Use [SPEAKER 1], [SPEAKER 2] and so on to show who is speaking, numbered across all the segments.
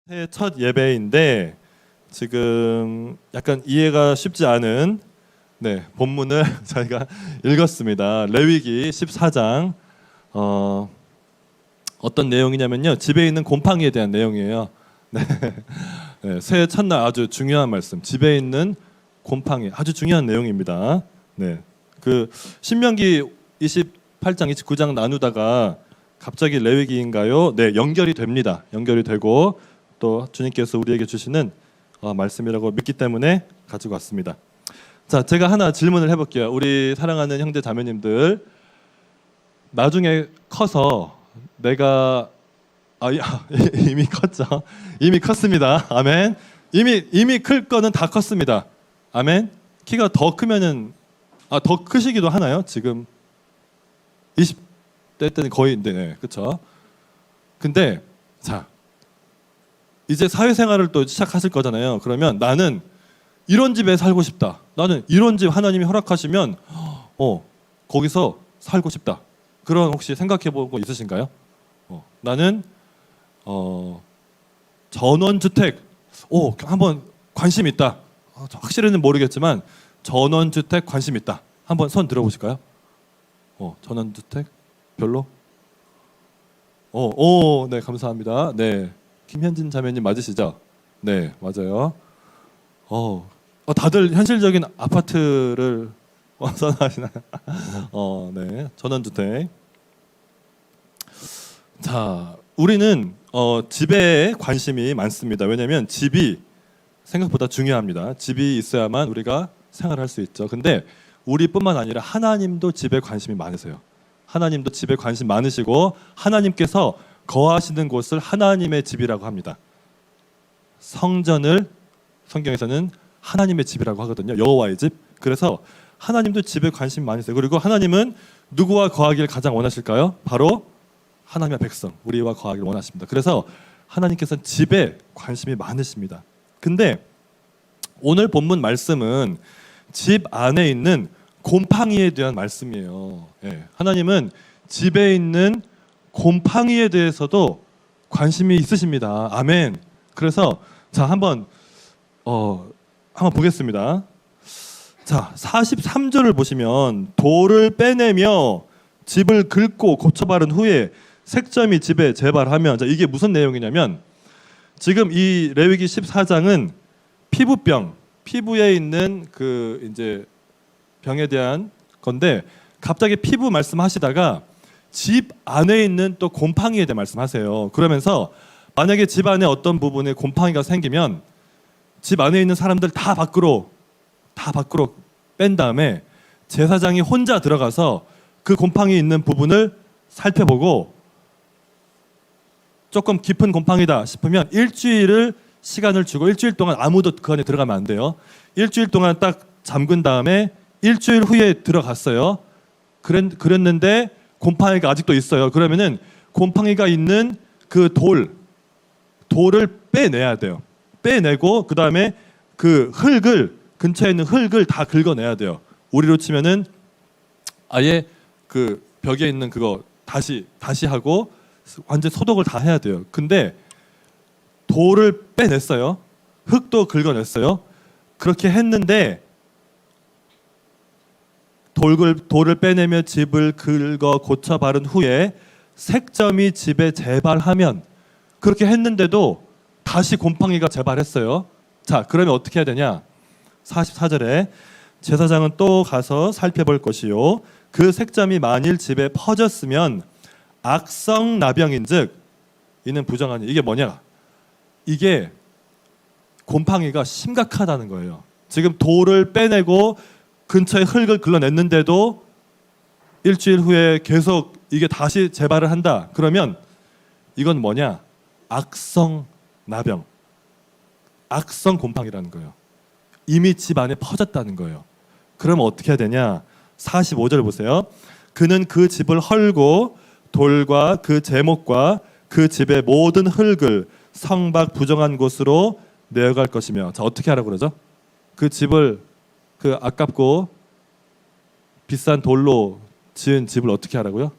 [SPEAKER 1] 새해 첫 예배인데 지금 약간 이해가 쉽지 않은 본문을 저희가 읽었습니다. 레위기 14장 어떤 내용이냐면요, 집에 있는 곰팡이에 대한 내용이에요. 새해 첫날 아주 중요한 말씀, 집에 있는 곰팡이, 아주 중요한 내용입니다. 그 신명기 28장 29장 나누다가 갑자기 레위기인가요? 연결이 됩니다. 연결이 되고 또 주님께서 우리에게 주시는 말씀이라고 믿기 때문에 가지고 왔습니다. 자, 제가 하나 질문을 해볼게요. 우리 사랑하는 형제 자매님들, 나중에 커서 내가 이미 컸죠. 이미 컸습니다. 아멘. 이미 클 거는 다 컸습니다. 아멘. 키가 더 크면은 더 크시기도 하나요? 지금 20대 때는 거의 그렇죠. 근데 자, 이제 사회생활을 또 시작하실 거잖아요. 그러면 나는 이런 집에 살고 싶다. 나는 이런 집 하나님이 허락하시면 거기서 살고 싶다. 그런 혹시 생각해 본 거 있으신가요? 나는 전원주택 한번 관심 있다. 확실히는 모르겠지만 전원주택 관심 있다. 한번 손 들어보실까요? 전원주택 별로? 네, 감사합니다. 네, 김현진 자매님 맞으시죠? 네, 맞아요. 다들 현실적인 아파트를 선호하시나요? 네, 전원주택. 자, 우리는 집에 관심이 많습니다. 왜냐하면 집이 생각보다 중요합니다. 집이 있어야만 우리가 생활할 수 있죠. 근데 우리뿐만 아니라 하나님도 집에 관심이 많으세요. 하나님도 집에 관심 많으시고 하나님께서 거하시는 곳을 하나님의 집이라고 합니다. 성전을 성경에서는 하나님의 집이라고 하거든요. 여호와의 집. 그래서 하나님도 집에 관심 많으세요. 그리고 하나님은 누구와 거하기를 가장 원하실까요? 바로 하나님의 백성, 우리와 거하기를 원하십니다. 그래서 하나님께서는 집에 관심이 많으십니다. 근데 오늘 본문 말씀은 집 안에 있는 곰팡이에 대한 말씀이에요. 하나님은 집에 있는 곰팡이에 대해서도 관심이 있으십니다. 아멘. 그래서 자, 한번 보겠습니다. 자, 43절을 보시면 돌을 빼내며 집을 긁고 고쳐바른 후에 색점이 집에 재발하면, 자, 이게 무슨 내용이냐면 지금 이 레위기 14장은 피부병, 피부에 있는 그 이제 병에 대한 건데 갑자기 피부 말씀하시다가 집 안에 있는 또 곰팡이에 대해 말씀하세요. 그러면서 만약에 집 안에 어떤 부분에 곰팡이가 생기면 집 안에 있는 사람들 다 밖으로 뺀 다음에 제사장이 혼자 들어가서 그 곰팡이 있는 부분을 살펴보고 조금 깊은 곰팡이다 싶으면 일주일을 시간을 주고, 일주일 동안 아무도 그 안에 들어가면 안 돼요. 일주일 동안 딱 잠근 다음에 일주일 후에 들어갔어요. 그랬는데 곰팡이가 아직도 있어요. 그러면은 곰팡이가 있는 그 돌을 빼내야 돼요. 빼내고 그 다음에 그 근처에 있는 흙을 다 긁어내야 돼요. 우리로 치면은 아예 그 벽에 있는 그거 다시 하고 완전 소독을 다 해야 돼요. 근데 돌을 빼냈어요. 흙도 긁어냈어요. 그렇게 했는데 돌을 빼내며 집을 긁어 고쳐 바른 후에 색점이 집에 재발하면, 그렇게 했는데도 다시 곰팡이가 재발했어요. 자, 그러면 어떻게 해야 되냐? 44절에 제사장은 또 가서 살펴볼 것이요, 그 색점이 만일 집에 퍼졌으면 악성나병인즉 이는 부정한 일. 이게 뭐냐? 이게 곰팡이가 심각하다는 거예요. 지금 돌을 빼내고 근처에 흙을 긁어냈는데도 일주일 후에 계속 이게 다시 재발을 한다. 그러면 이건 뭐냐? 악성나병, 악성 곰팡이라는 거예요. 이미 집 안에 퍼졌다는 거예요. 그러면 어떻게 해야 되냐? 45절 보세요. 그는 그 집을 헐고 돌과 그 제목과 그 집의 모든 흙을 성박 부정한 곳으로 내어갈 것이며. 자, 어떻게 하라고 그러죠? 그 집을, 그 아깝고 비싼 돌로 지은 집을 어떻게 하라고요?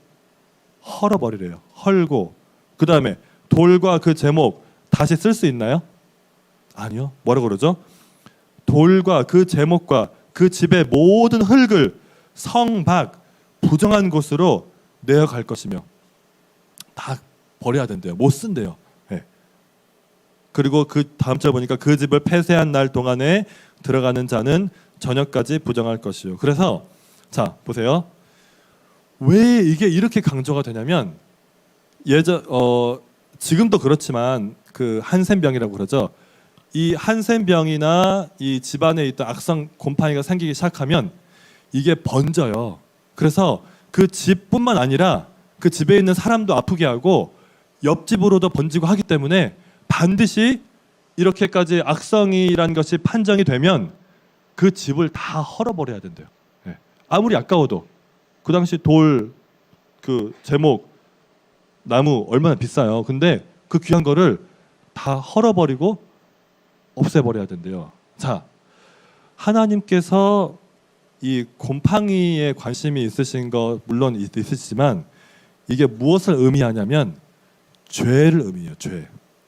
[SPEAKER 1] 헐어버리래요. 헐고 그 다음에 돌과 그 제목 다시 쓸 수 있나요? 아니요. 뭐라고 그러죠? 돌과 그 제목과 그 집의 모든 흙을 성 밖 부정한 곳으로 내어갈 것이며 다 버려야 된대요. 못 쓴대요. 네. 그리고 그 다음 절 보니까 그 집을 폐쇄한 날 동안에 들어가는 자는 저녁까지 부정할 것이요. 그래서 자 보세요. 왜 이게 이렇게 강조가 되냐면 지금도 그렇지만 그 한센병이라고 그러죠. 이 한센병이나 이 집안에 있던 악성 곰팡이가 생기기 시작하면 이게 번져요. 그래서 그 집뿐만 아니라 그 집에 있는 사람도 아프게 하고 옆집으로도 번지고 하기 때문에 반드시 이렇게까지 악성이라는 것이 판정이 되면 그 집을 다 헐어버려야 된대요. 네. 아무리 아까워도 그 당시 돌, 그 제목, 나무 얼마나 비싸요. 근데 그 귀한 거를 다 헐어버리고 없애버려야 된대요. 자, 하나님께서 이 곰팡이에 관심이 있으신 거 물론 있으시지만 이게 무엇을 의미하냐면 죄를 의미해요. 죄.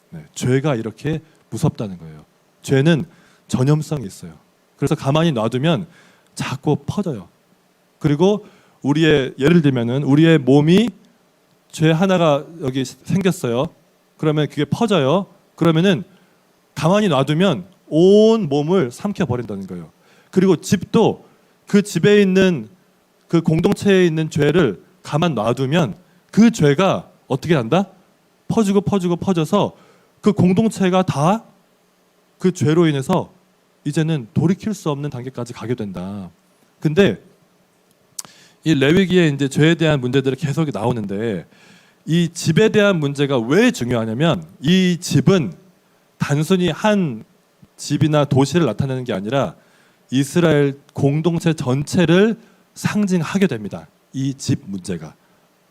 [SPEAKER 1] 네, 죄가 이렇게 무섭다는 거예요. 죄는 전염성이 있어요. 그래서 가만히 놔두면 자꾸 퍼져요. 그리고 예를 들면은 우리의 몸이 죄 하나가 여기 생겼어요. 그러면 그게 퍼져요. 그러면은 가만히 놔두면 온 몸을 삼켜 버린다는 거예요. 그리고 집도 그 집에 있는 그 공동체에 있는 죄를 가만 놔두면 그 죄가 어떻게 한다? 퍼져서 그 공동체가 다 그 죄로 인해서 이제는 돌이킬 수 없는 단계까지 가게 된다. 근데 이 레위기에 이제 죄에 대한 문제들이 계속 나오는데 이 집에 대한 문제가 왜 중요하냐면 이 집은 단순히 한 집이나 도시를 나타내는 게 아니라 이스라엘 공동체 전체를 상징하게 됩니다. 이 집 문제가.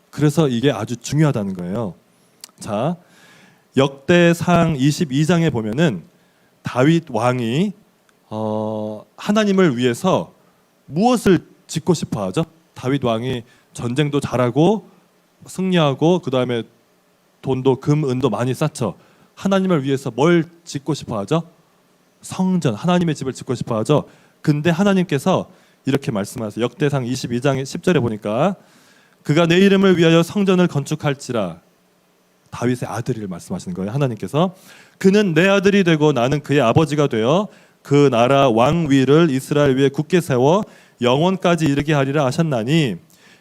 [SPEAKER 1] 그래서 이게 아주 중요하다는 거예요. 자, 역대상 22장에 보면은 다윗 왕이 하나님을 위해서 무엇을 짓고 싶어 하죠? 다윗 왕이 전쟁도 잘하고 승리하고 그 다음에 돈도 금, 은도 많이 쌓죠. 하나님을 위해서 뭘 짓고 싶어 하죠? 성전, 하나님의 집을 짓고 싶어 하죠. 근데 하나님께서 이렇게 말씀하세요. 역대상 22장 10절에 보니까 그가 내 이름을 위하여 성전을 건축할지라. 다윗의 아들을 말씀하시는 거예요. 하나님께서 그는 내 아들이 되고 나는 그의 아버지가 되어 그 나라 왕위를 이스라엘 위에 굳게 세워 영원까지 이르게 하리라 하셨나니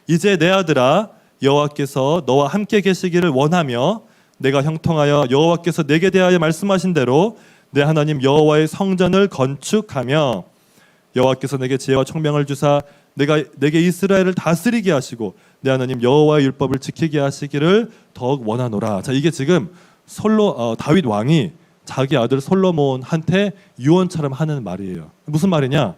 [SPEAKER 1] 이제 내 아들아 여호와께서 너와 함께 계시기를 원하며 내가 형통하여 여호와께서 내게 대하여 말씀하신 대로 내 하나님 여호와의 성전을 건축하며 여호와께서 내게 지혜와 총명을 주사 내게 이스라엘을 다스리게 하시고 내 하나님 여호와의 율법을 지키게 하시기를 더욱 원하노라. 자, 이게 지금 다윗 왕이 자기 아들 솔로몬한테 유언처럼 하는 말이에요. 무슨 말이냐?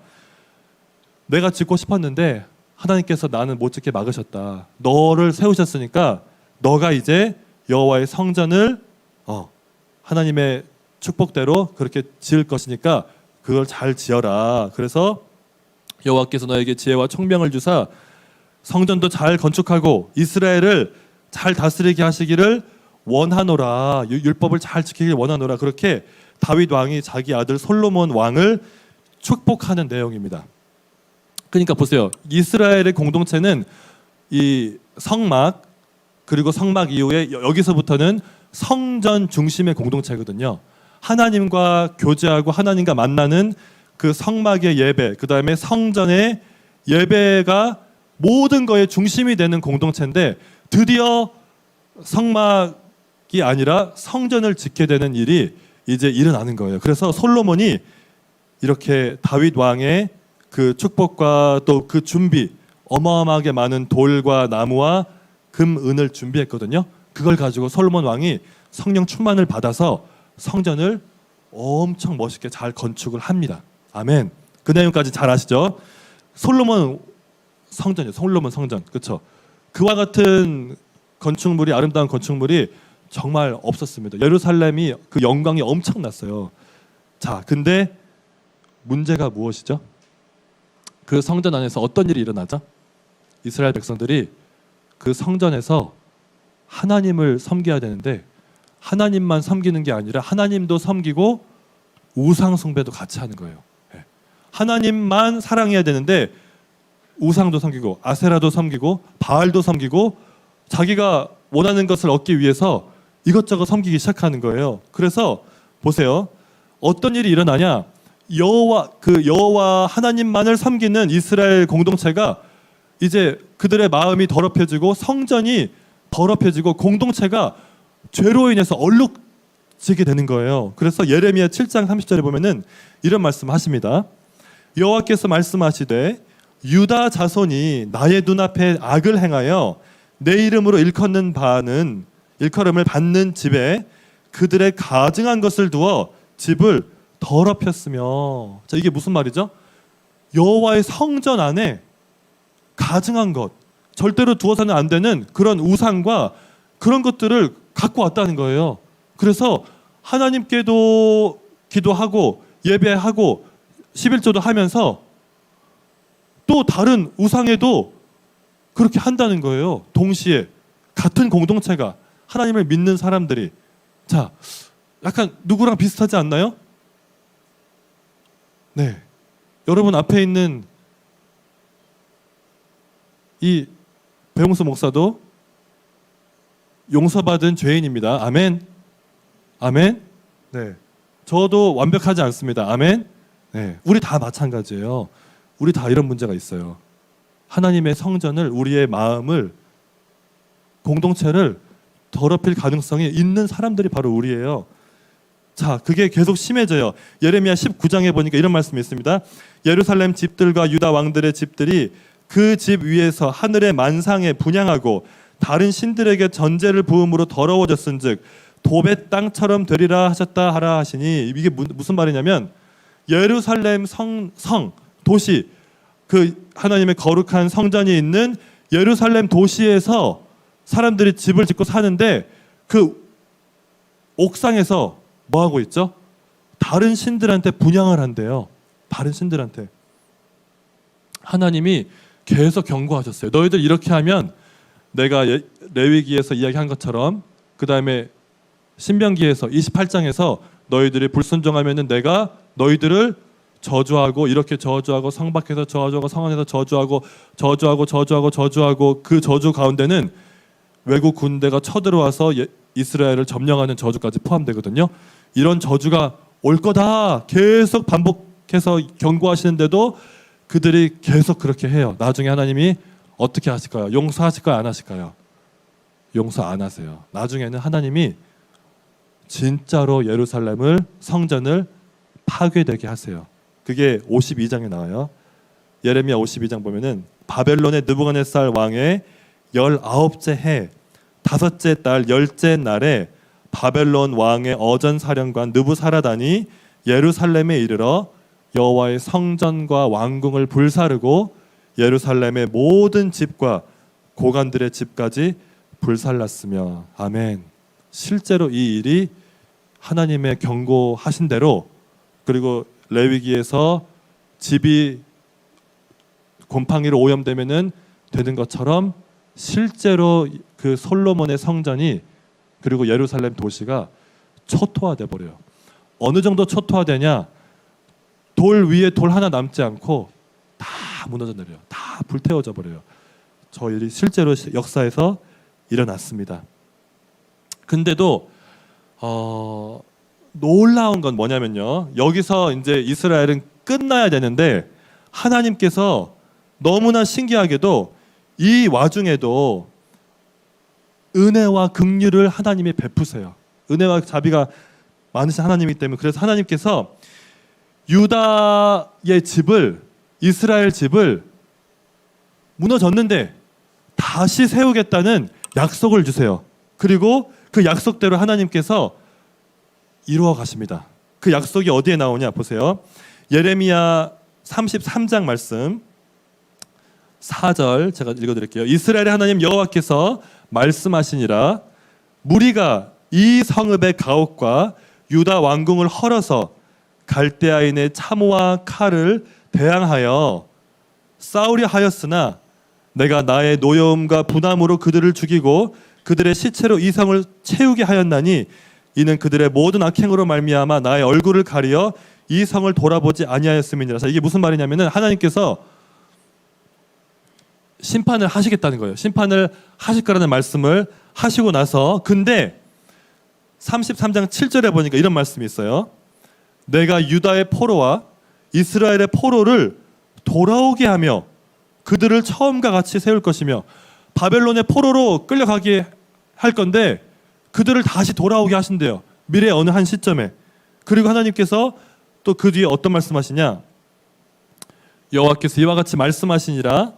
[SPEAKER 1] 내가 짓고 싶었는데 하나님께서 나는 못 짓게 막으셨다. 너를 세우셨으니까 너가 이제 여호와의 성전을 하나님의 축복대로 그렇게 지을 것이니까 그걸 잘 지어라. 그래서 여호와께서 너에게 지혜와 총명을 주사 성전도 잘 건축하고 이스라엘을 잘 다스리게 하시기를 원하노라. 율법을 잘 지키길 원하노라. 그렇게 다윗 왕이 자기 아들 솔로몬 왕을 축복하는 내용입니다. 그러니까 보세요. 이스라엘의 공동체는 이 성막 그리고 성막 이후에 여기서부터는 성전 중심의 공동체거든요. 하나님과 교제하고 하나님과 만나는 그 성막의 예배, 그 다음에 성전의 예배가 모든 거의 중심이 되는 공동체인데 드디어 성막이 아니라 성전을 짓게 되는 일이 이제 일어나는 거예요. 그래서 솔로몬이 이렇게 다윗 왕의 그 축복과 또 그 준비, 어마어마하게 많은 돌과 나무와 금, 은을 준비했거든요. 그걸 가지고 솔로몬 왕이 성령 충만을 받아서 성전을 엄청 멋있게 잘 건축을 합니다. 아멘. 그 내용까지 잘 아시죠? 솔로몬 성전이요. 솔로몬 성전. 그렇죠? 그와 같은 건축물이 아름다운 건축물이 정말 없었습니다. 예루살렘이 그 영광이 엄청났어요. 자, 근데 문제가 무엇이죠? 그 성전 안에서 어떤 일이 일어나죠? 이스라엘 백성들이 그 성전에서 하나님을 섬겨야 되는데 하나님만 섬기는 게 아니라 하나님도 섬기고 우상 숭배도 같이 하는 거예요. 예. 하나님만 사랑해야 되는데 우상도 섬기고 아세라도 섬기고 바알도 섬기고 자기가 원하는 것을 얻기 위해서 이것저것 섬기기 시작하는 거예요. 그래서 보세요. 어떤 일이 일어나냐? 여호와 하나님만을 섬기는 이스라엘 공동체가 이제 그들의 마음이 더럽혀지고 성전이 더럽혀지고 공동체가 죄로 인해서 얼룩지게 되는 거예요. 그래서 예레미야 7장 30절에 보면은 이런 말씀하십니다. 여호와께서 말씀하시되 유다 자손이 나의 눈앞에 악을 행하여 내 이름으로 일컬음을 받는 집에 그들의 가증한 것을 두어 집을 더럽혔으며. 자, 이게 무슨 말이죠? 여호와의 성전 안에 가증한 것, 절대로 두어서는 안 되는 그런 우상과 그런 것들을 갖고 왔다는 거예요. 그래서 하나님께도 기도하고 예배하고 11조도 하면서 또 다른 우상에도 그렇게 한다는 거예요. 동시에 같은 공동체가, 하나님을 믿는 사람들이. 자, 약간 누구랑 비슷하지 않나요? 네, 여러분 앞에 있는 이 배용수 목사도 용서받은 죄인입니다. 아멘. 아멘. 네, 저도 완벽하지 않습니다. 아멘. 네, 우리 다 마찬가지예요. 우리 다 이런 문제가 있어요. 하나님의 성전을, 우리의 마음을, 공동체를 더럽힐 가능성이 있는 사람들이 바로 우리예요. 자, 그게 계속 심해져요. 예레미야 19장에 보니까 이런 말씀이 있습니다. 예루살렘 집들과 유다 왕들의 집들이 그 집 위에서 하늘의 만상에 분향하고 다른 신들에게 전제를 부음으로 더러워졌은즉 도벳 땅처럼 되리라 하셨다 하라 하시니. 이게 무슨 말이냐면 예루살렘 성 도시, 그 하나님의 거룩한 성전이 있는 예루살렘 도시에서 사람들이 집을 짓고 사는데 그 옥상에서 뭐 하고 있죠? 다른 신들한테 분향을 한대요. 다른 신들한테. 하나님이 계속 경고하셨어요. 너희들 이렇게 하면 내가 레위기에서 이야기한 것처럼, 그 다음에 신명기에서 28장에서 너희들이 불순종하면은 내가 너희들을 저주하고, 이렇게 저주하고, 성 밖에서 저주하고, 성 안에서 저주하고 그 저주 가운데는 외국 군대가 쳐들어와서 이스라엘을 점령하는 저주까지 포함되거든요. 이런 저주가 올 거다 계속 반복해서 경고하시는데도 그들이 계속 그렇게 해요. 나중에 하나님이 어떻게 하실까요? 용서하실까요? 안 하실까요? 용서 안 하세요. 나중에는 하나님이 진짜로 예루살렘을, 성전을 파괴되게 하세요. 그게 52장에 나와요. 예레미야 52장 보면은 바벨론의 느부갓네살 왕의 19째 해 5째 달 10째 날에 바벨론 왕의 어전 사령관 느부사라단이 예루살렘에 이르러 여호와의 성전과 왕궁을 불사르고 예루살렘의 모든 집과 고관들의 집까지 불살랐으며. 아멘. 실제로 이 일이 하나님의 경고하신 대로, 그리고 레위기에서 집이 곰팡이로 오염되면은 되는 것처럼 실제로 그 솔로몬의 성전이, 그리고 예루살렘 도시가 초토화돼 버려요. 어느 정도 초토화되냐? 돌 위에 돌 하나 남지 않고 다 무너져 내려요. 다 불태워져 버려요. 저 일이 실제로 역사에서 일어났습니다. 근데도 놀라운 건 뭐냐면요, 여기서 이제 이스라엘은 끝나야 되는데 하나님께서 너무나 신기하게도 이 와중에도 은혜와 긍휼을 하나님이 베푸세요. 은혜와 자비가 많으신 하나님이기 때문에. 그래서 하나님께서 유다의 집을, 이스라엘 집을 무너졌는데 다시 세우겠다는 약속을 주세요. 그리고 그 약속대로 하나님께서 이루어 가십니다. 그 약속이 어디에 나오냐 보세요. 예레미야 33장 말씀 4절 제가 읽어드릴게요. 이스라엘의 하나님 여호와께서 말씀하시니라. 무리가 이 성읍의 가옥과 유다 왕궁을 헐어서 갈대아인의 참호와 칼을 대항하여 싸우려 하였으나 내가 나의 노여움과 분함으로 그들을 죽이고 그들의 시체로 이 성을 채우게 하였나니 이는 그들의 모든 악행으로 말미암아 나의 얼굴을 가리어 이 성을 돌아보지 아니하였음이니라. 이게 무슨 말이냐면은 하나님께서 심판을 하시겠다는 거예요. 심판을 하실 거라는 말씀을 하시고 나서 근데 33장 7절에 보니까 이런 말씀이 있어요. 내가 유다의 포로와 이스라엘의 포로를 돌아오게 하며 그들을 처음과 같이 세울 것이며 바벨론의 포로로 끌려가게 할 건데 그들을 다시 돌아오게 하신대요. 미래의 어느 한 시점에. 그리고 하나님께서 또 그 뒤에 어떤 말씀하시냐? 여호와께서 이와 같이 말씀하시니라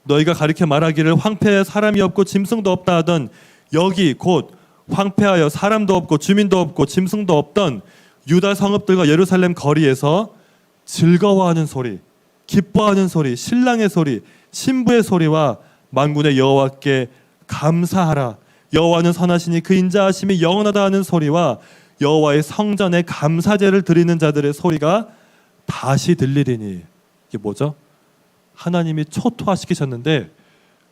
[SPEAKER 1] 너희가 가리켜 말하기를 황폐해 사람이 없고 짐승도 없다 하던 여기 곧 황폐하여 사람도 없고 주민도 없고 짐승도 없던 유다 성읍들과 예루살렘 거리에서 즐거워하는 소리, 기뻐하는 소리, 신랑의 소리, 신부의 소리와 만군의 여호와께 감사하라. 여호와는 선하시니 그 인자하심이 영원하다 하는 소리와 여호와의 성전에 감사제를 드리는 자들의 소리가 다시 들리리니. 이게 뭐죠? 하나님이 초토화시키셨는데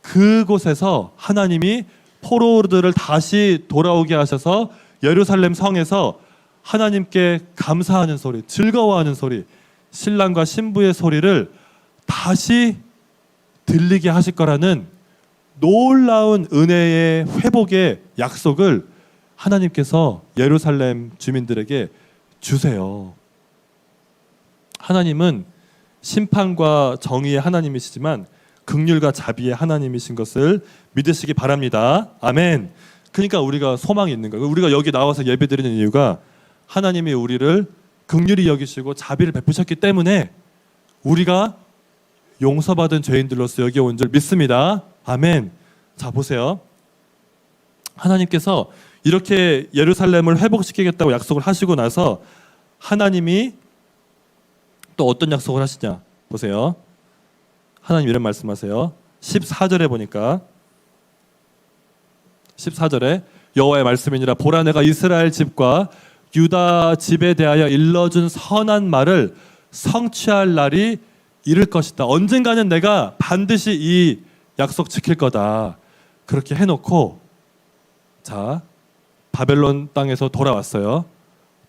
[SPEAKER 1] 그곳에서 하나님이 포로들을 다시 돌아오게 하셔서 예루살렘 성에서 하나님께 감사하는 소리, 즐거워하는 소리, 신랑과 신부의 소리를 다시 들리게 하실 거라는 놀라운 은혜의 회복의 약속을 하나님께서 예루살렘 주민들에게 주세요. 하나님은 심판과 정의의 하나님이시지만 긍휼과 자비의 하나님이신 것을 믿으시기 바랍니다. 아멘. 그러니까 우리가 소망이 있는 거예요. 우리가 여기 나와서 예배드리는 이유가 하나님이 우리를 긍휼히 여기시고 자비를 베푸셨기 때문에 우리가 용서받은 죄인들로서 여기 온 줄 믿습니다. 아멘. 자, 보세요. 하나님께서 이렇게 예루살렘을 회복시키겠다고 약속을 하시고 나서 하나님이 또 어떤 약속을 하시냐? 보세요. 하나님 이런 말씀하세요. 14절에 보니까 14절에 여호와의 말씀이니라 보라 내가 이스라엘 집과 유다 집에 대하여 일러준 선한 말을 성취할 날이 이를 것이다. 언젠가는 내가 반드시 이 약속 지킬 거다. 그렇게 해놓고 자 바벨론 땅에서 돌아왔어요.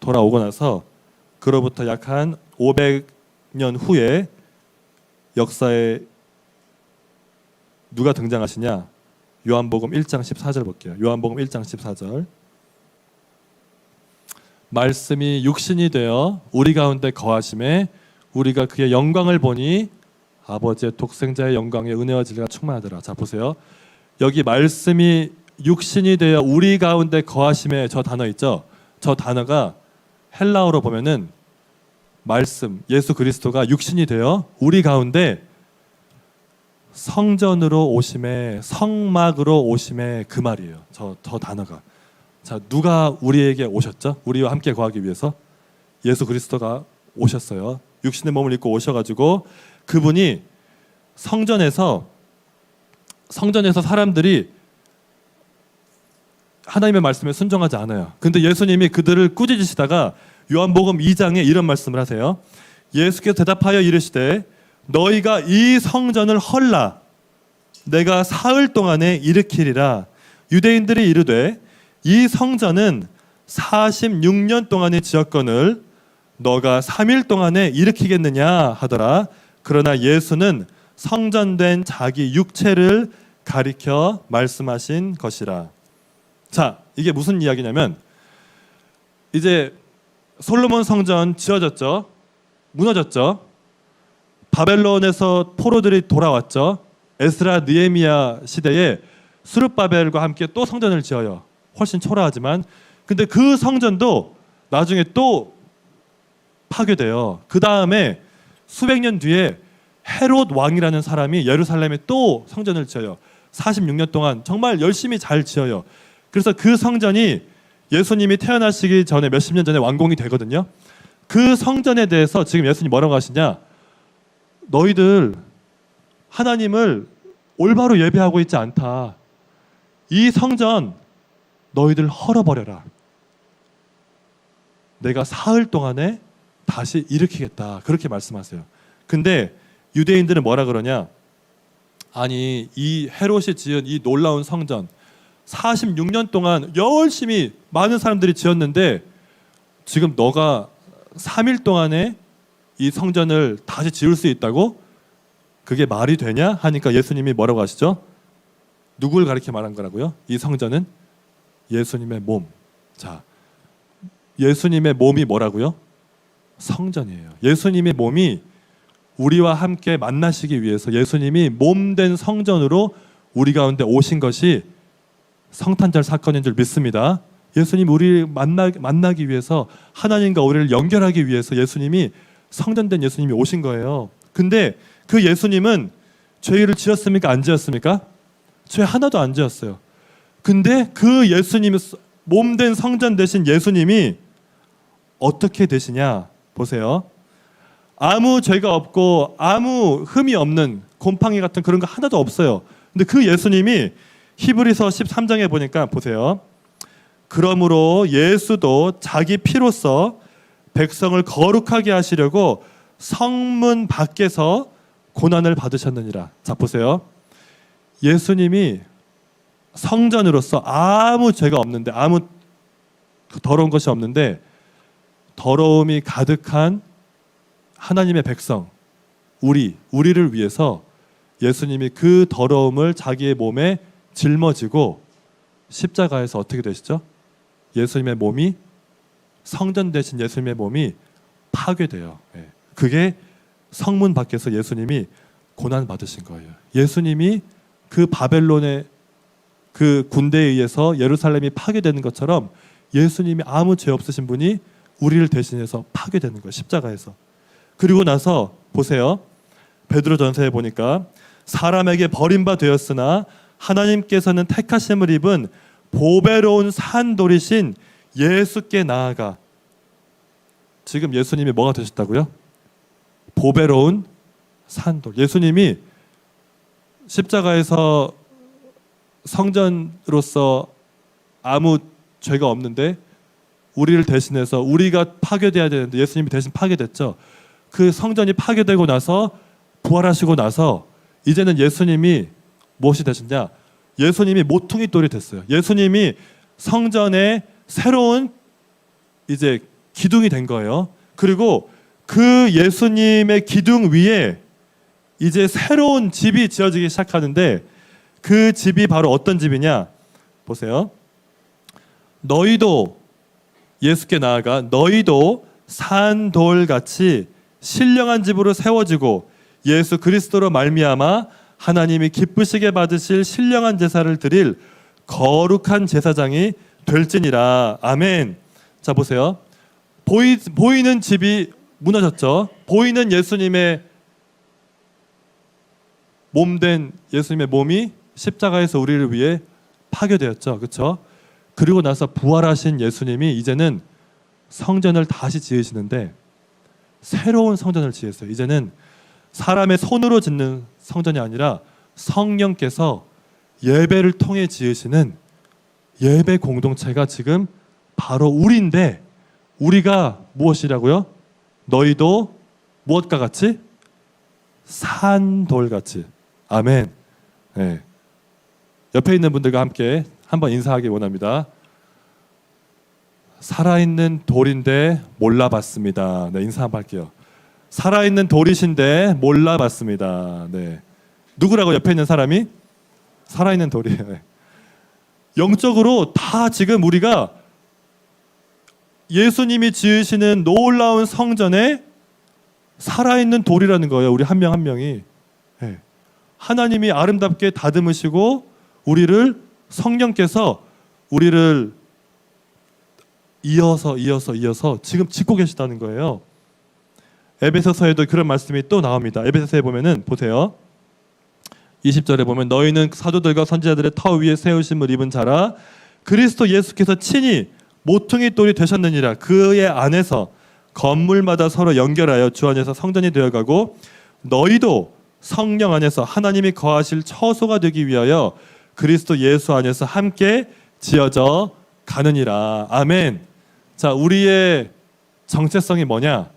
[SPEAKER 1] 돌아오고 나서 그로부터 약 한 500년 후에 역사에 누가 등장하시냐? 요한복음 1장 14절 볼게요. 요한복음 1장 14절. 말씀이 육신이 되어 우리 가운데 거하심에 우리가 그의 영광을 보니 아버지의 독생자의 영광에 은혜와 진리가 충만하더라. 자 보세요. 여기 말씀이 육신이 되어 우리 가운데 거하심에 저 단어 있죠? 저 단어가 헬라어로 보면은 말씀, 예수 그리스도가 육신이 되어 우리 가운데 성전으로 오심에 성막으로 오심에 그 말이에요. 저 단어가. 자 누가 우리에게 오셨죠? 우리와 함께 거하기 위해서 예수 그리스도가 오셨어요. 육신의 몸을 입고 오셔가지고 그분이 성전에서 사람들이 하나님의 말씀에 순종하지 않아요. 근데 예수님이 그들을 꾸짖으시다가 요한복음 2장에 이런 말씀을 하세요. 예수께서 대답하여 이르시되 너희가 이 성전을 헐라 내가 사흘 동안에 일으키리라. 유대인들이 이르되 이 성전은 46년 동안에 지었거늘 너가 3일 동안에 일으키겠느냐 하더라. 그러나 예수는 성전된 자기 육체를 가리켜 말씀하신 것이라. 자, 이게 무슨 이야기냐면 이제 솔로몬 성전 지어졌죠. 무너졌죠. 바벨론에서 포로들이 돌아왔죠. 에스라 느헤미야 시대에 스룹바벨과 함께 또 성전을 지어요. 훨씬 초라하지만 근데 그 성전도 나중에 또 파괴돼요. 그 다음에 수백 년 뒤에 헤롯 왕이라는 사람이 예루살렘에 또 성전을 지어요. 46년 동안 정말 열심히 잘 지어요. 그래서 그 성전이 예수님이 태어나시기 전에 몇십 년 전에 완공이 되거든요. 그 성전에 대해서 지금 예수님 뭐라고 하시냐? 너희들 하나님을 올바로 예배하고 있지 않다. 이 성전 너희들 헐어버려라. 내가 사흘 동안에 다시 일으키겠다. 그렇게 말씀하세요. 근데 유대인들은 뭐라 그러냐? 아니 이 헤롯이 지은 이 놀라운 성전 46년 동안 열심히 많은 사람들이 지었는데 지금 너가 3일 동안에 이 성전을 다시 지을 수 있다고? 그게 말이 되냐? 하니까 예수님이 뭐라고 하시죠? 누굴 가리켜 말한 거라고요? 이 성전은 예수님의 몸. 자, 예수님의 몸이 뭐라고요? 성전이에요. 예수님의 몸이 우리와 함께 만나시기 위해서 예수님이 몸된 성전으로 우리 가운데 오신 것이 성탄절 사건인 줄 믿습니다. 예수님 우리를 만나기 위해서, 하나님과 우리를 연결하기 위해서 예수님이, 성전된 예수님이 오신 거예요. 근데 그 예수님은 죄를 지었습니까? 안 지었습니까? 죄 하나도 안 지었어요. 근데 그 예수님이, 몸된 성전 되신 예수님이 어떻게 되시냐 보세요. 아무 죄가 없고 아무 흠이 없는 곰팡이 같은 그런 거 하나도 없어요. 근데 그 예수님이 히브리서 13장에 보니까 보세요. 그러므로 예수도 자기 피로써 백성을 거룩하게 하시려고 성문 밖에서 고난을 받으셨느니라. 자, 보세요. 예수님이 성전으로서 아무 죄가 없는데, 아무 더러운 것이 없는데, 더러움이 가득한 하나님의 백성, 우리를 위해서 예수님이 그 더러움을 자기의 몸에 짊어지고 십자가에서 어떻게 되시죠? 예수님의 몸이, 성전 되신 예수님의 몸이 파괴돼요. 그게 성문 밖에서 예수님이 고난 받으신 거예요. 예수님이 그 바벨론의 그 군대에 의해서 예루살렘이 파괴되는 것처럼 예수님이 아무 죄 없으신 분이 우리를 대신해서 파괴되는 거예요. 십자가에서. 그리고 나서 보세요. 베드로전서에 보니까 사람에게 버림바 되었으나 하나님께서는 택하심을 입은 보배로운 산돌이신 예수께 나아가. 지금 예수님이 뭐가 되셨다고요? 보배로운 산돌. 예수님이 십자가에서 성전으로서 아무 죄가 없는데 우리를 대신해서, 우리가 파괴돼야 되는데 예수님이 대신 파괴됐죠. 그 성전이 파괴되고 나서 부활하시고 나서 이제는 예수님이 무엇이 되셨냐? 예수님이 모퉁이 돌이 됐어요. 예수님이 성전의 새로운 이제 기둥이 된 거예요. 그리고 그 예수님의 기둥 위에 이제 새로운 집이 지어지기 시작하는데, 그 집이 바로 어떤 집이냐? 보세요. 너희도, 예수께 나아가 너희도 산돌같이 신령한 집으로 세워지고 예수 그리스도로 말미암아 하나님이 기쁘시게 받으실 신령한 제사를 드릴 거룩한 제사장이 될지니라. 아멘. 자, 보세요. 보이는 집이 무너졌죠. 보이는 예수님의 몸된 예수님의 몸이 십자가에서 우리를 위해 파괴되었죠. 그렇죠? 그리고 나서 부활하신 예수님이 이제는 성전을 다시 지으시는데, 새로운 성전을 지었어요. 이제는 사람의 손으로 짓는 성전이 아니라 성령께서 예배를 통해 지으시는 예배 공동체가 지금 바로 우리인데, 우리가 무엇이라고요? 너희도 무엇과 같이? 산돌같이. 아멘. 네. 옆에 있는 분들과 함께 한번 인사하기 원합니다. 살아있는 돌인데 몰라봤습니다. 네, 인사 한번 할게요. 살아있는 돌이신데 몰라봤습니다. 네. 누구라고 옆에 있는 사람이? 살아있는 돌이에요. 네. 영적으로 다 지금 우리가 예수님이 지으시는 놀라운 성전에 살아있는 돌이라는 거예요. 우리 한 명 한 명이. 네. 하나님이 아름답게 다듬으시고 우리를, 성령께서 우리를 이어서 지금 짓고 계시다는 거예요. 에베소서에도 그런 말씀이 또 나옵니다. 에베소서에 보면은 보세요. 20절에 보면 너희는 사도들과 선지자들의 터 위에 세우심을 입은 자라 그리스도 예수께서 친히 모퉁이 돌이 되셨느니라. 그의 안에서 건물마다 서로 연결하여 주 안에서 성전이 되어가고 너희도 성령 안에서 하나님이 거하실 처소가 되기 위하여 그리스도 예수 안에서 함께 지어져 가느니라. 아멘. 자, 우리의 정체성이 뭐냐?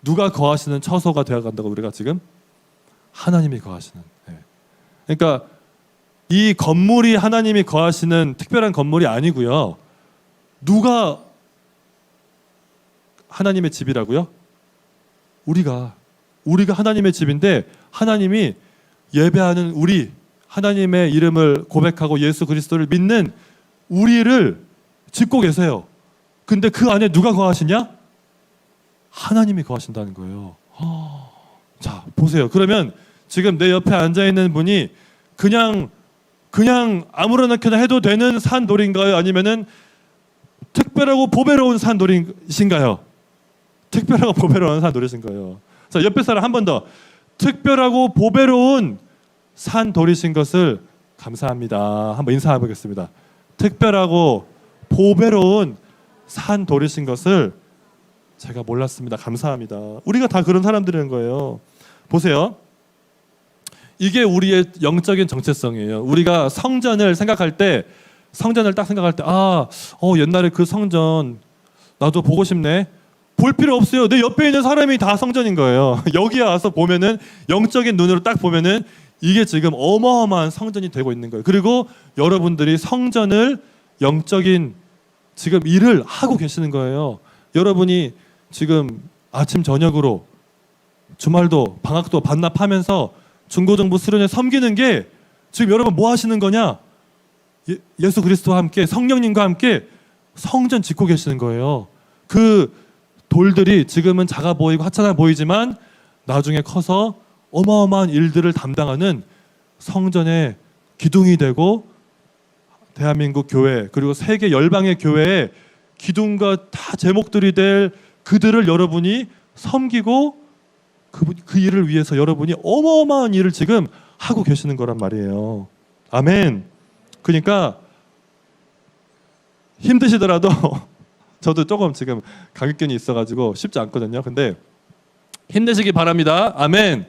[SPEAKER 1] 누가 거하시는 처소가 되어 간다고 우리가 지금? 하나님이 거하시는. 네. 그러니까 이 건물이 하나님이 거하시는 특별한 건물이 아니고요. 누가 하나님의 집이라고요? 우리가 하나님의 집인데 하나님이 예배하는 우리, 하나님의 이름을 고백하고 예수 그리스도를 믿는 우리를 짓고 계세요. 근데 그 안에 누가 거하시냐? 하나님이 거하신다는 거예요. 자, 보세요. 그러면 지금 내 옆에 앉아있는 분이 그냥 아무렇나 해도 되는 산돌인가요? 아니면은 특별하고 보배로운 산돌이신가요? 특별하고 보배로운 산돌이신가요? 자, 옆에 사람 한 번 더. 특별하고 보배로운 산돌이신 것을 감사합니다. 한번 인사해 보겠습니다. 특별하고 보배로운 산돌이신 것을 제가 몰랐습니다. 감사합니다. 우리가 다 그런 사람들인 거예요. 보세요. 이게 우리의 영적인 정체성이에요. 우리가 성전을 생각할 때, 성전을 딱 생각할 때, 옛날에 그 성전 나도 보고 싶네. 볼 필요 없어요. 내 옆에 있는 사람이 다 성전인 거예요. 여기 와서 보면은, 영적인 눈으로 딱 보면은 이게 지금 어마어마한 성전이 되고 있는 거예요. 그리고 여러분들이 성전을, 영적인 지금 일을 하고 계시는 거예요. 여러분이 지금 아침 저녁으로 주말도 방학도 반납하면서 중고등부 수련회 섬기는 게 지금 여러분 뭐 하시는 거냐? 예수 그리스도와 함께, 성령님과 함께 성전 짓고 계시는 거예요. 그 돌들이 지금은 작아 보이고 하찮아 보이지만 나중에 커서 어마어마한 일들을 담당하는 성전의 기둥이 되고, 대한민국 교회 그리고 세계 열방의 교회의 기둥과 다 제목들이 될 그들을 여러분이 섬기고 그 일을 위해서 여러분이 어마어마한 일을 지금 하고 계시는 거란 말이에요. 아멘. 그러니까 힘드시더라도 저도 조금 지금 가격견이 있어가지고 쉽지 않거든요. 근데 힘내시기 바랍니다. 아멘.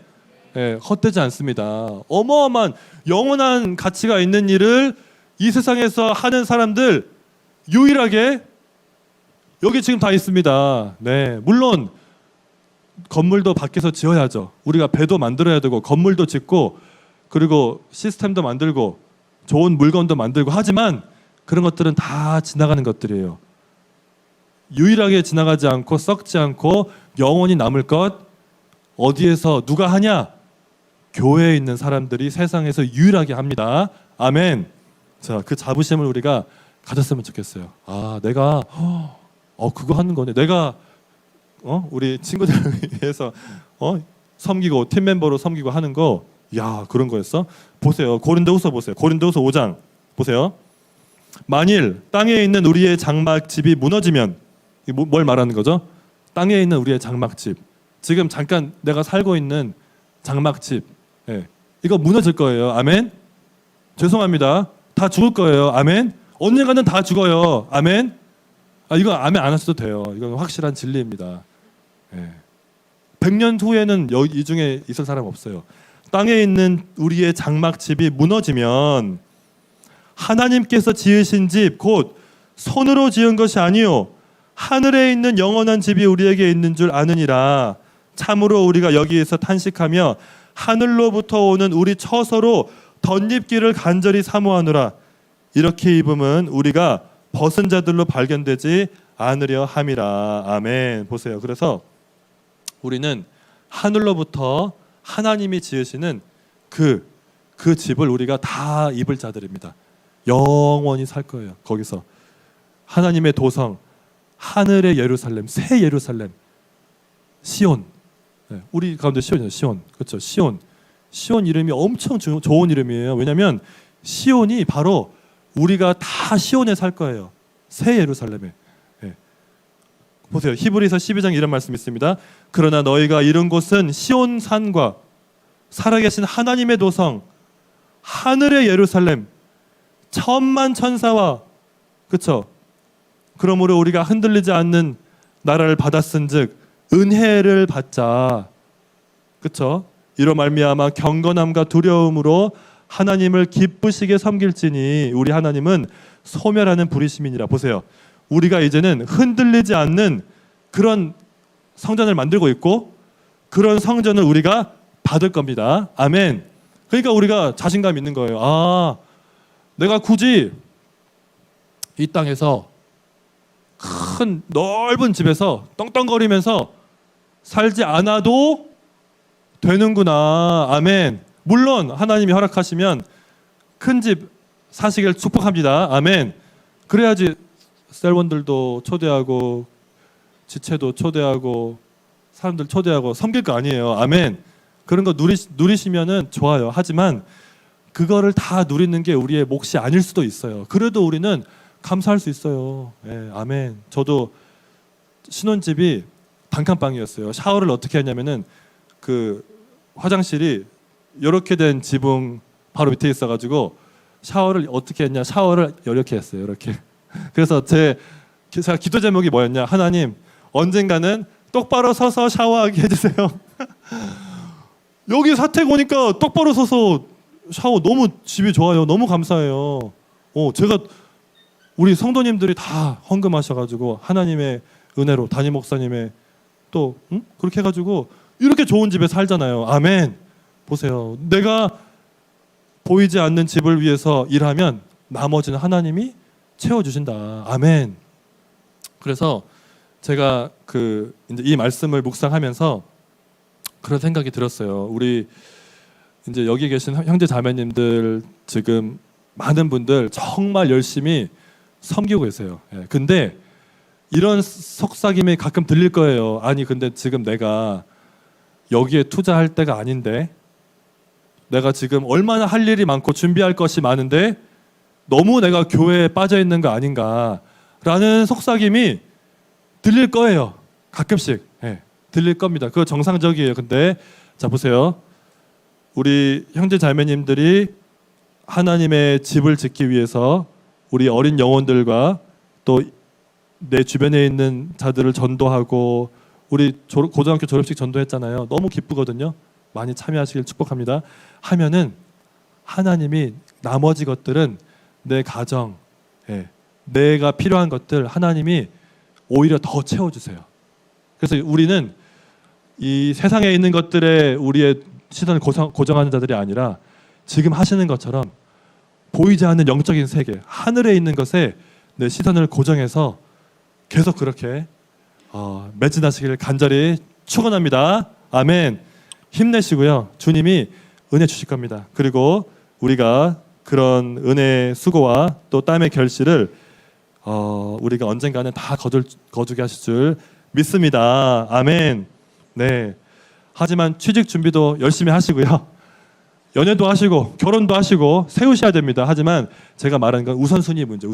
[SPEAKER 1] 네, 헛되지 않습니다. 어마어마한 영원한 가치가 있는 일을 이 세상에서 하는 사람들 유일하게 여기 지금 다 있습니다. 네, 물론 건물도 밖에서 지어야죠. 우리가 배도 만들어야 되고 건물도 짓고 그리고 시스템도 만들고 좋은 물건도 만들고 하지만 그런 것들은 다 지나가는 것들이에요. 유일하게 지나가지 않고 썩지 않고 영원히 남을 것, 어디에서 누가 하냐? 교회에 있는 사람들이 세상에서 유일하게 합니다. 아멘. 자, 그 자부심을 우리가 가졌으면 좋겠어요. 내가 그거 하는 거네. 내가 우리 친구들을 위해서 섬기고 팀 멤버로 섬기고 하는 거, 그런 거였어? 보세요. 고린도후서 보세요. 고린도후서 5장 보세요. 만일 땅에 있는 우리의 장막집이 무너지면, 뭘 말하는 거죠? 땅에 있는 우리의 장막집, 지금 잠깐 내가 살고 있는 장막집, 이거 무너질 거예요. 아멘. 죄송합니다. 다 죽을 거예요. 아멘. 언젠가는 다 죽어요. 아멘. 이거 아멘 안 하셔도 돼요. 이건 확실한 진리입니다. 100년 후에는 이 중에 있을 사람 없어요. 땅에 있는 우리의 장막집이 무너지면 하나님께서 지으신 집 곧 손으로 지은 것이 아니요 하늘에 있는 영원한 집이 우리에게 있는 줄 아느니라. 참으로 우리가 여기에서 탄식하며 하늘로부터 오는 우리 처소로 덧입기를 간절히 사모하노라. 이렇게 입음은 우리가 벗은 자들로 발견되지 않으려 함이라. 아멘. 보세요. 그래서 우리는 하늘로부터 하나님이 지으시는 그 집을 우리가 다 입을 자들입니다. 영원히 살 거예요. 거기서 하나님의 도성, 하늘의 예루살렘, 새 예루살렘, 시온. 우리 가운데 시온이죠. 시온. 그렇죠. 시온 이름이 엄청 좋은 이름이에요. 왜냐하면 시온이 바로 우리가 다 시온에 살 거예요. 새 예루살렘에. 보세요. 히브리서 12장 이런 말씀이 있습니다. 그러나 너희가 이른 곳은 시온 산과 살아계신 하나님의 도성, 하늘의 예루살렘, 천만 천사와, 그렇죠. 그러므로 우리가 흔들리지 않는 나라를 받았은즉 은혜를 받자. 그렇죠. 이로 말미암아 경건함과 두려움으로 하나님을 기쁘시게 섬길지니 우리 하나님은 소멸하는 불이심이니라. 보세요. 우리가 이제는 흔들리지 않는 그런 성전을 만들고 있고 그런 성전을 우리가 받을 겁니다. 아멘. 그러니까 우리가 자신감 있는 거예요. 내가 굳이 이 땅에서 큰 넓은 집에서 떵떵거리면서 살지 않아도 되는구나. 아멘. 물론 하나님이 허락하시면 큰 집 사시길 축복합니다. 아멘. 그래야지 셀원들도 초대하고 지체도 초대하고 사람들 초대하고 섬길 거 아니에요. 아멘. 그런 거 누리시면은 좋아요. 하지만 그거를 다 누리는 게 우리의 몫이 아닐 수도 있어요. 그래도 우리는 감사할 수 있어요. 예, 아멘. 저도 신혼집이 단칸방이었어요. 샤워를 어떻게 했냐면은 그 화장실이 이렇게 된 지붕 바로 밑에 있어가지고 샤워를 어떻게 했냐? 샤워를 이렇게 했어요. 이렇게. 그래서 제가 기도 제목이 뭐였냐? 하나님, 언젠가는 똑바로 서서 샤워하게 해주세요. 여기 사택 오니까 똑바로 서서 샤워 너무 집이 좋아요. 너무 감사해요. 제가 우리 성도님들이 다 헌금하셔가지고 하나님의 은혜로 담임 목사님의 또 그렇게 해가지고 이렇게 좋은 집에 살잖아요. 아멘. 보세요. 내가 보이지 않는 집을 위해서 일하면 나머지는 하나님이 채워주신다. 아멘. 그래서 제가 이제 이 말씀을 묵상하면서 그런 생각이 들었어요. 우리 이제 여기 계신 형제 자매님들 지금 많은 분들 정말 열심히 섬기고 계세요. 예. 근데 이런 속삭임이 가끔 들릴 거예요. 아니 근데 지금 내가 여기에 투자할 때가 아닌데, 내가 지금 얼마나 할 일이 많고 준비할 것이 많은데 너무 내가 교회에 빠져 있는 거 아닌가라는 속삭임이 들릴 거예요. 가끔씩. 예. 들릴 겁니다. 그거 정상적이에요. 근데 자 보세요. 우리 형제 자매님들이 하나님의 집을 짓기 위해서 우리 어린 영혼들과 또 내 주변에 있는 자들을 전도하고, 우리 고등학교 졸업식 전도했잖아요. 너무 기쁘거든요. 많이 참여하시길 축복합니다. 하면은 하나님이 나머지 것들은 내 가정, 내가 필요한 것들 하나님이 오히려 더 채워주세요. 그래서 우리는 이 세상에 있는 것들에 우리의 시선을 고정하는 자들이 아니라 지금 하시는 것처럼 보이지 않는 영적인 세계, 하늘에 있는 것에 내 시선을 고정해서 계속 그렇게 매진하시기를 간절히 축원합니다. 아멘. 힘내시고요. 주님이 은혜 주실 겁니다. 그리고 우리가 그런 은혜의 수고와 또 땀의 결실을 우리가 언젠가는 다 거두게 하실 줄 믿습니다. 아멘. 네. 하지만 취직 준비도 열심히 하시고요. 연애도 하시고 결혼도 하시고 세우셔야 됩니다. 하지만 제가 말하는 건 우선순위 문제,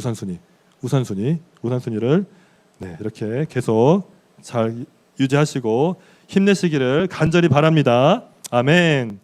[SPEAKER 1] 우선순위를 이렇게 계속 잘 유지하시고 힘내시기를 간절히 바랍니다. 아멘.